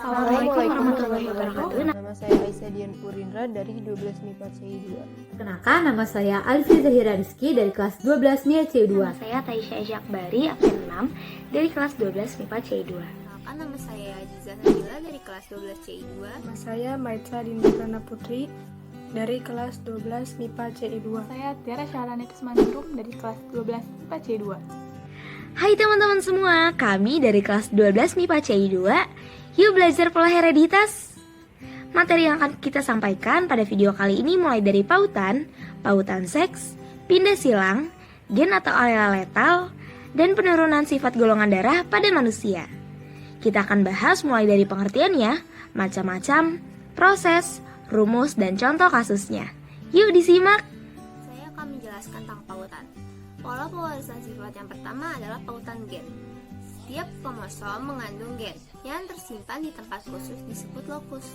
Assalamualaikum warahmatullahi wabarakatuh. Nama saya Aisyah Dian Purindra dari 12 MIPA CI2. Perkenalkan, nama saya Alfi Zahira Rizky dari kelas 12 MIPA CI2. Nama saya Taisha Jakbari, absen 6 dari kelas 12 MIPA CI2. Perkenalkan, nama saya Aziza Nabila dari kelas 12 CI2. Nama saya Maitza Dindiprana Putri dari kelas 12 MIPA CI2. Saya Tiara Syahrani Kusmaningrum dari kelas 12 MIPA CI2. Hai teman-teman semua, kami dari kelas 12 MIPA CI2. Yuk belajar pola hereditas. Materi yang akan kita sampaikan pada video kali ini mulai dari pautan seks, pindah silang, gen atau alel letal, dan penurunan sifat golongan darah pada manusia. Kita akan bahas mulai dari pengertiannya, macam-macam, proses, rumus, dan contoh kasusnya. Yuk disimak. Saya akan menjelaskan tentang pautan. Pola pewarisan sifat yang pertama adalah pautan gen. Setiap kromosom mengandung gen yang tersimpan di tempat khusus disebut lokus.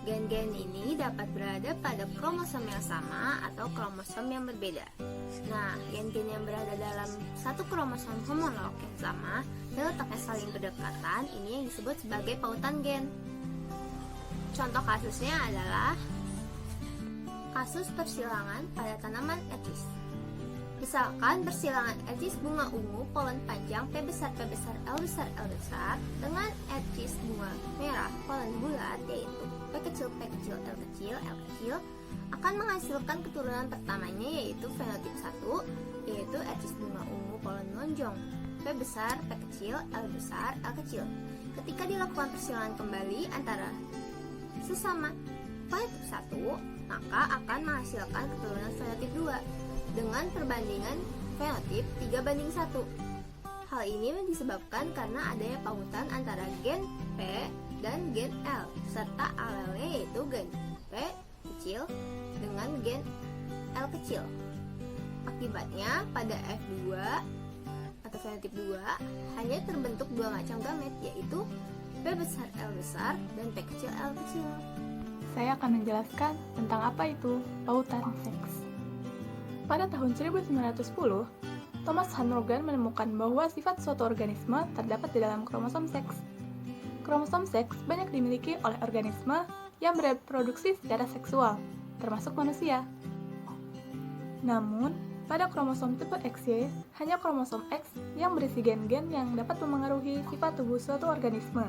Gen-gen ini dapat berada pada kromosom yang sama atau kromosom yang berbeda. Nah, gen-gen yang berada dalam satu kromosom homolog yang sama dan letaknya saling berdekatan, ini yang disebut sebagai pautan gen. Contoh kasusnya adalah kasus persilangan pada tanaman etis. Misalkan persilangan etis bunga ungu polen panjang P besar L besar dengan etis bunga merah polen bulat yaitu P kecil L kecil akan menghasilkan keturunan pertamanya yaitu fenotip 1 yaitu etis bunga ungu polen lonjong P besar L kecil. Ketika dilakukan persilangan kembali antara sesama fenotip 1 maka akan menghasilkan keturunan fenotip 2 dengan perbandingan fenotip 3:1. Hal ini disebabkan karena adanya pautan antara gen P dan gen L serta alelnya yaitu gen P kecil dengan gen L kecil. Akibatnya pada F2 atau fenotip 2 hanya terbentuk dua macam gamet yaitu P besar L besar dan P kecil L kecil. Saya akan menjelaskan tentang apa itu pautan seks. Pada tahun 1910, Thomas Hunt Morgan menemukan bahwa sifat suatu organisme terdapat di dalam kromosom seks. Kromosom seks banyak dimiliki oleh organisme yang bereproduksi secara seksual, termasuk manusia. Namun, pada kromosom tipe XY, hanya kromosom X yang berisi gen-gen yang dapat memengaruhi sifat tubuh suatu organisme.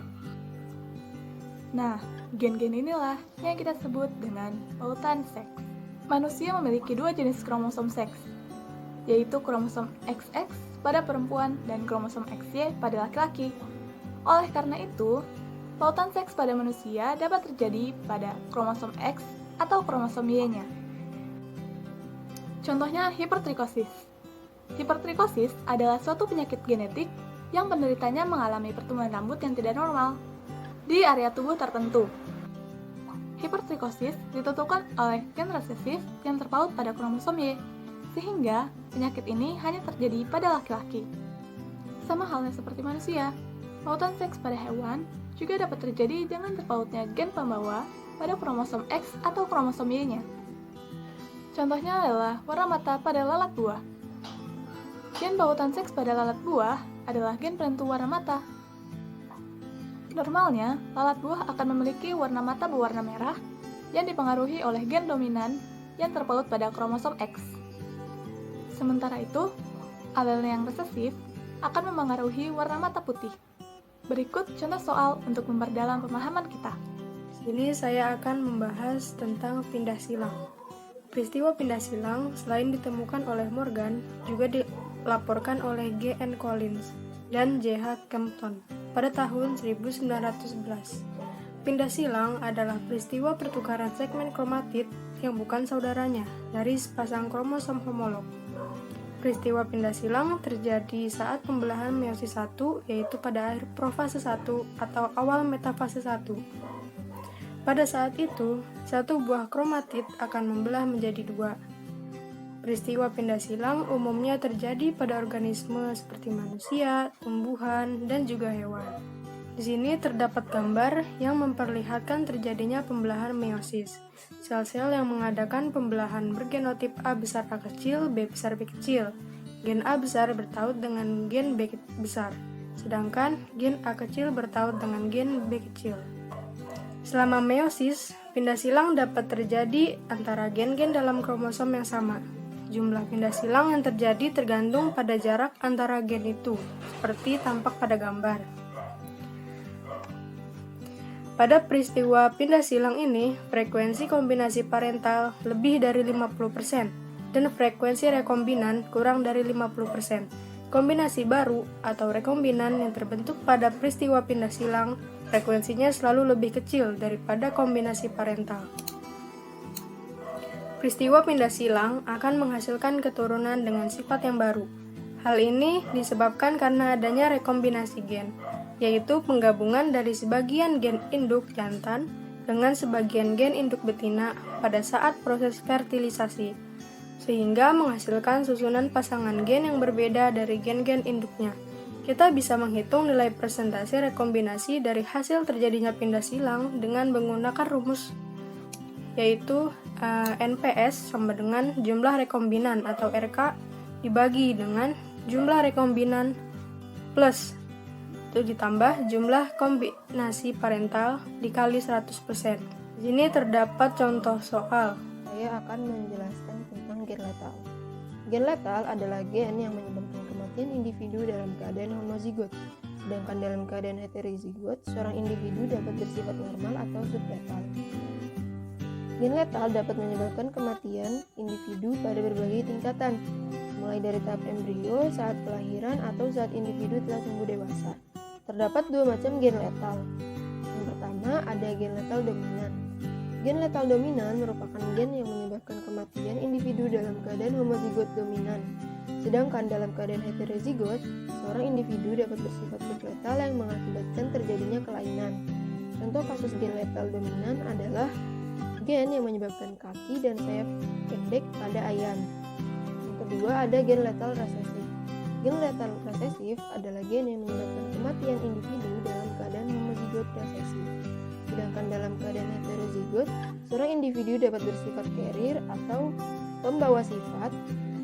Nah, gen-gen inilah yang kita sebut dengan pautan seks. Manusia memiliki dua jenis kromosom seks, yaitu kromosom XX pada perempuan dan kromosom XY pada laki-laki. Oleh karena itu, pautan seks pada manusia dapat terjadi pada kromosom X atau kromosom Y-nya. Contohnya hipertrikosis. Hipertrikosis adalah suatu penyakit genetik yang penderitanya mengalami pertumbuhan rambut yang tidak normal di area tubuh tertentu. Hipertrikosis ditentukan oleh gen resesif yang terpaut pada kromosom Y, sehingga penyakit ini hanya terjadi pada laki-laki. Sama halnya seperti manusia, pautan seks pada hewan juga dapat terjadi dengan terpautnya gen pembawa pada kromosom X atau kromosom Y-nya. Contohnya adalah warna mata pada lalat buah. Gen pautan seks pada lalat buah adalah gen penentu warna mata. Normalnya, lalat buah akan memiliki warna mata berwarna merah yang dipengaruhi oleh gen dominan yang terpaut pada kromosom X. Sementara itu, alel yang resesif akan memengaruhi warna mata putih. Berikut contoh soal untuk memperdalam pemahaman kita. Sini saya akan membahas tentang pindah silang. Peristiwa pindah silang selain ditemukan oleh Morgan, juga dilaporkan oleh G.N. Collins dan J.H. Kempton pada tahun 1911. Pindah silang adalah peristiwa pertukaran segmen kromatid yang bukan saudaranya dari sepasang kromosom homolog. Peristiwa pindah silang terjadi saat pembelahan meiosis 1, yaitu pada akhir profase 1 atau awal metafase 1. Pada saat itu, satu buah kromatid akan membelah menjadi dua. Peristiwa pindah silang umumnya terjadi pada organisme seperti manusia, tumbuhan, dan juga hewan. Di sini terdapat gambar yang memperlihatkan terjadinya pembelahan meiosis. Sel-sel yang mengadakan pembelahan bergenotip A besar A kecil, B besar B kecil. Gen A besar bertaut dengan gen B besar. sedangkan gen A kecil bertaut dengan gen B kecil. Selama meiosis, pindah silang dapat terjadi antara gen-gen dalam kromosom yang sama. Jumlah pindah silang yang terjadi tergantung pada jarak antara gen itu, seperti tampak pada gambar. Pada peristiwa pindah silang ini, frekuensi kombinasi parental lebih dari 50% dan frekuensi rekombinan kurang dari 50%. Kombinasi baru atau rekombinan yang terbentuk pada peristiwa pindah silang, frekuensinya selalu lebih kecil daripada kombinasi parental. Peristiwa pindah silang akan menghasilkan keturunan dengan sifat yang baru. Hal ini disebabkan karena adanya rekombinasi gen, yaitu penggabungan dari sebagian gen induk jantan dengan sebagian gen induk betina pada saat proses fertilisasi, sehingga menghasilkan susunan pasangan gen yang berbeda dari gen-gen induknya. Kita bisa menghitung nilai persentase rekombinasi dari hasil terjadinya pindah silang dengan menggunakan rumus, yaitu NPS sama dengan jumlah rekombinan atau RK dibagi dengan jumlah rekombinan plus itu ditambah jumlah kombinasi parental dikali 100%. Di sini terdapat contoh soal. Saya akan menjelaskan tentang gen letal. Gen letal adalah gen yang menyebabkan kematian individu dalam keadaan homozigot. Sedangkan dalam keadaan heterozigot, seorang individu dapat bersifat normal atau subletal. Gen letal dapat menyebabkan kematian individu pada berbagai tingkatan, mulai dari tahap embrio, saat kelahiran, atau saat individu telah tumbuh dewasa. Terdapat dua macam gen letal. Yang pertama, ada gen letal dominan. Gen letal dominan merupakan gen yang menyebabkan kematian individu dalam keadaan homozigot dominan. Sedangkan dalam keadaan heterozigot, seorang individu dapat bersifat subletal yang mengakibatkan terjadinya kelainan. Contoh kasus gen letal dominan adalah gen yang menyebabkan kaki dan sayap pendek pada ayan. Yang kedua ada gen letal resesif. Gen letal resesif adalah gen yang menyebabkan kematian individu dalam keadaan homozigot resesif. Sedangkan dalam keadaan heterozigot, seorang individu dapat bersifat carrier atau pembawa sifat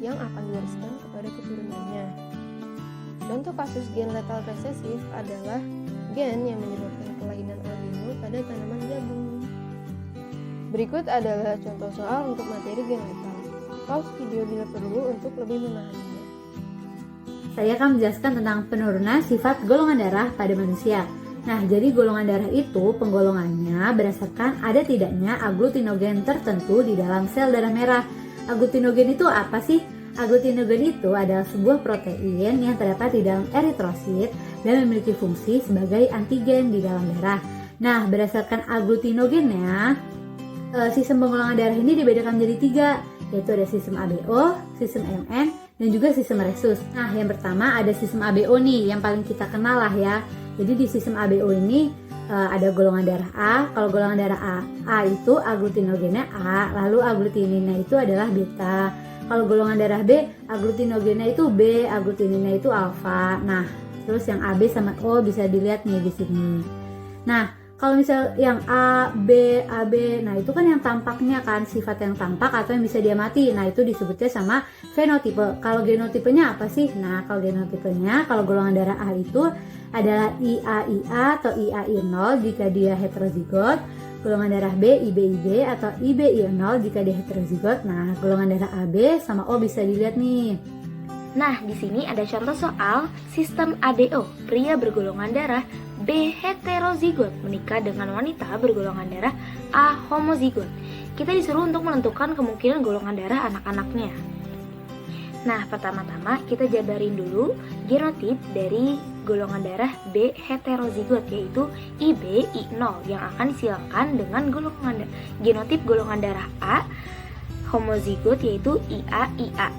yang akan diwariskan kepada keturunannya. Contoh kasus gen letal resesif adalah gen yang menyebabkan kelainan albino pada tanaman jagung. Berikut adalah contoh soal untuk materi gen letal. Pause video bila perlu untuk lebih memahaminya. Saya akan menjelaskan tentang penurunan sifat golongan darah pada manusia. Nah, jadi golongan darah itu penggolongannya berdasarkan ada tidaknya aglutinogen tertentu di dalam sel darah merah. Aglutinogen itu apa sih? Aglutinogen itu adalah sebuah protein yang terdapat di dalam eritrosit dan memiliki fungsi sebagai antigen di dalam darah. Nah, berdasarkan aglutinogennya, sistem penggolongan darah ini dibedakan menjadi 3, yaitu ada sistem ABO, sistem MN, dan juga sistem Rhesus. Nah, yang pertama ada sistem ABO nih, yang paling kita kenal lah ya. Jadi di sistem ABO ini ada golongan darah A. Kalau golongan darah A itu aglutinogennya A, lalu aglutininnya itu adalah beta. Kalau golongan darah B, aglutinogennya itu B, aglutininnya itu alfa. Nah, terus yang AB sama O bisa dilihat nih di sini. Nah, kalau misal yang A, B, AB, nah itu kan yang tampaknya kan, sifat yang tampak atau yang bisa diamati. Nah, itu disebutnya sama fenotipe. Kalau genotipenya apa sih? Nah, kalau genotipenya, kalau golongan darah A itu adalah IAIA atau IAI0 jika dia heterozigot. Golongan darah B, IBIB atau IBI0 jika dia heterozigot. Nah, golongan darah AB sama O bisa dilihat nih. Nah, di sini ada contoh soal sistem ADO, pria bergolongan darah B heterozigot menikah dengan wanita bergolongan darah A homozigot. Kita disuruh untuk menentukan kemungkinan golongan darah anak-anaknya. Nah, pertama-tama kita jabarin dulu genotip dari golongan darah B heterozigot, yaitu IBI0 yang akan disilangkan dengan genotip golongan darah A homozigot, yaitu IAIA.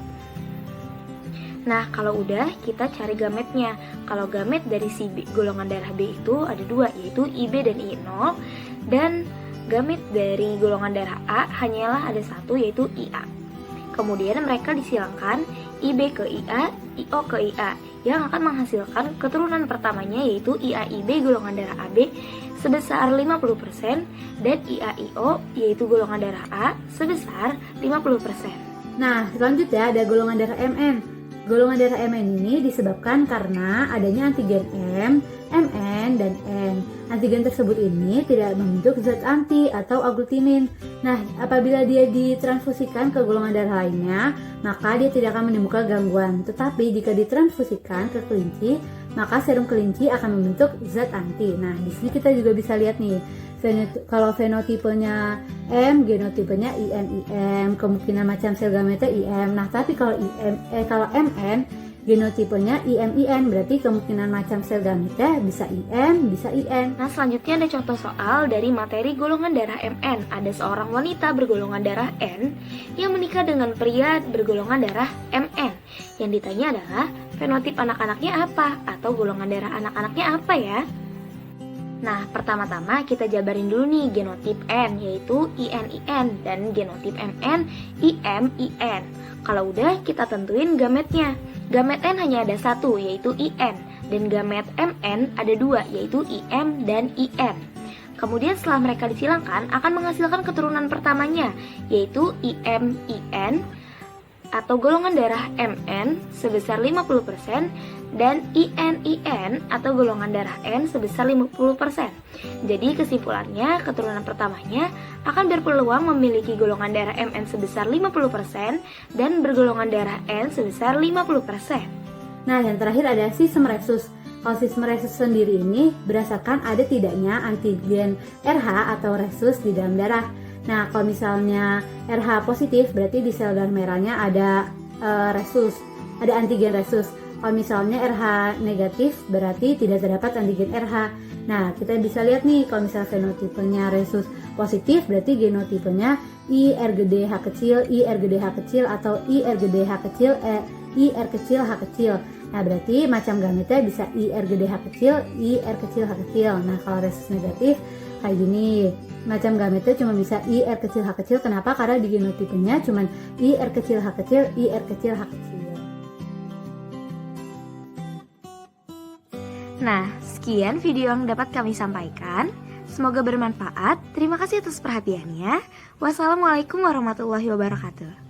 Nah, kalau udah, kita cari gametnya. Kalau gamet dari si golongan darah B itu ada 2, yaitu IB dan I0. Dan gamet dari golongan darah A hanyalah ada 1, yaitu IA. Kemudian mereka disilangkan IB ke IA, IO ke IA, yang akan menghasilkan keturunan pertamanya, yaitu IAIB golongan darah AB sebesar 50% dan IAIO yaitu golongan darah A sebesar 50%. Nah, selanjutnya ada golongan darah MN. golongan darah MN ini disebabkan karena adanya antigen M, MN, dan N. Antigen tersebut ini tidak membentuk zat anti atau aglutinin. Nah, apabila dia ditransfusikan ke golongan darah lainnya, maka dia tidak akan menimbulkan gangguan. Tetapi jika ditransfusikan ke kelinci, maka serum kelinci akan membentuk zat anti. Nah, di sini kita juga bisa lihat nih, kalau fenotipenya M, genotipenya IM, kemungkinan macam sel gametnya IM. Nah, tapi kalau MN, genotipenya IM, berarti kemungkinan macam sel gametnya bisa IM, bisa IN. Nah, selanjutnya ada contoh soal dari materi golongan darah MN. Ada seorang wanita bergolongan darah N yang menikah dengan pria bergolongan darah MN. Yang ditanya adalah fenotip anak-anaknya apa atau golongan darah anak-anaknya apa ya? Nah, pertama-tama kita jabarin dulu nih genotip N, yaitu IN dan genotip MN IM. Kalau udah, kita tentuin gametnya. Gamet N hanya ada satu, yaitu IN, dan gamet MN ada dua, yaitu IM dan IN. Kemudian setelah mereka disilangkan, akan menghasilkan keturunan pertamanya, yaitu IN atau golongan darah MN sebesar 50%, dan IN atau golongan darah N sebesar 50%. Jadi kesimpulannya, keturunan pertamanya akan berpeluang memiliki golongan darah MN sebesar 50% dan bergolongan darah N sebesar 50%. Nah, yang terakhir ada sistem resus. Kalau sistem resus sendiri ini berdasarkan ada tidaknya antigen RH atau resus di dalam darah. Nah, kalau misalnya RH positif, berarti di sel darah merahnya ada resus, ada antigen resus. Kalau misalnya RH negatif, berarti tidak terdapat antigen RH. Nah, kita bisa lihat nih, kalau misalnya fenotipenya resus positif, berarti genotipenya IR-H kecil, IR-H kecil, atau IR-H kecil, IR kecil, H kecil. Nah, berarti macam gametnya bisa IR-H kecil, IR kecil, H kecil. Nah, kalau resus negatif, kayak gini. Macam gametnya cuma bisa IR kecil, H kecil. Kenapa? Karena di genotipenya cuma IR kecil, H kecil, IR kecil, H kecil. Nah, sekian video yang dapat kami sampaikan. Semoga bermanfaat. Terima kasih atas perhatiannya. Wassalamualaikum warahmatullahi wabarakatuh.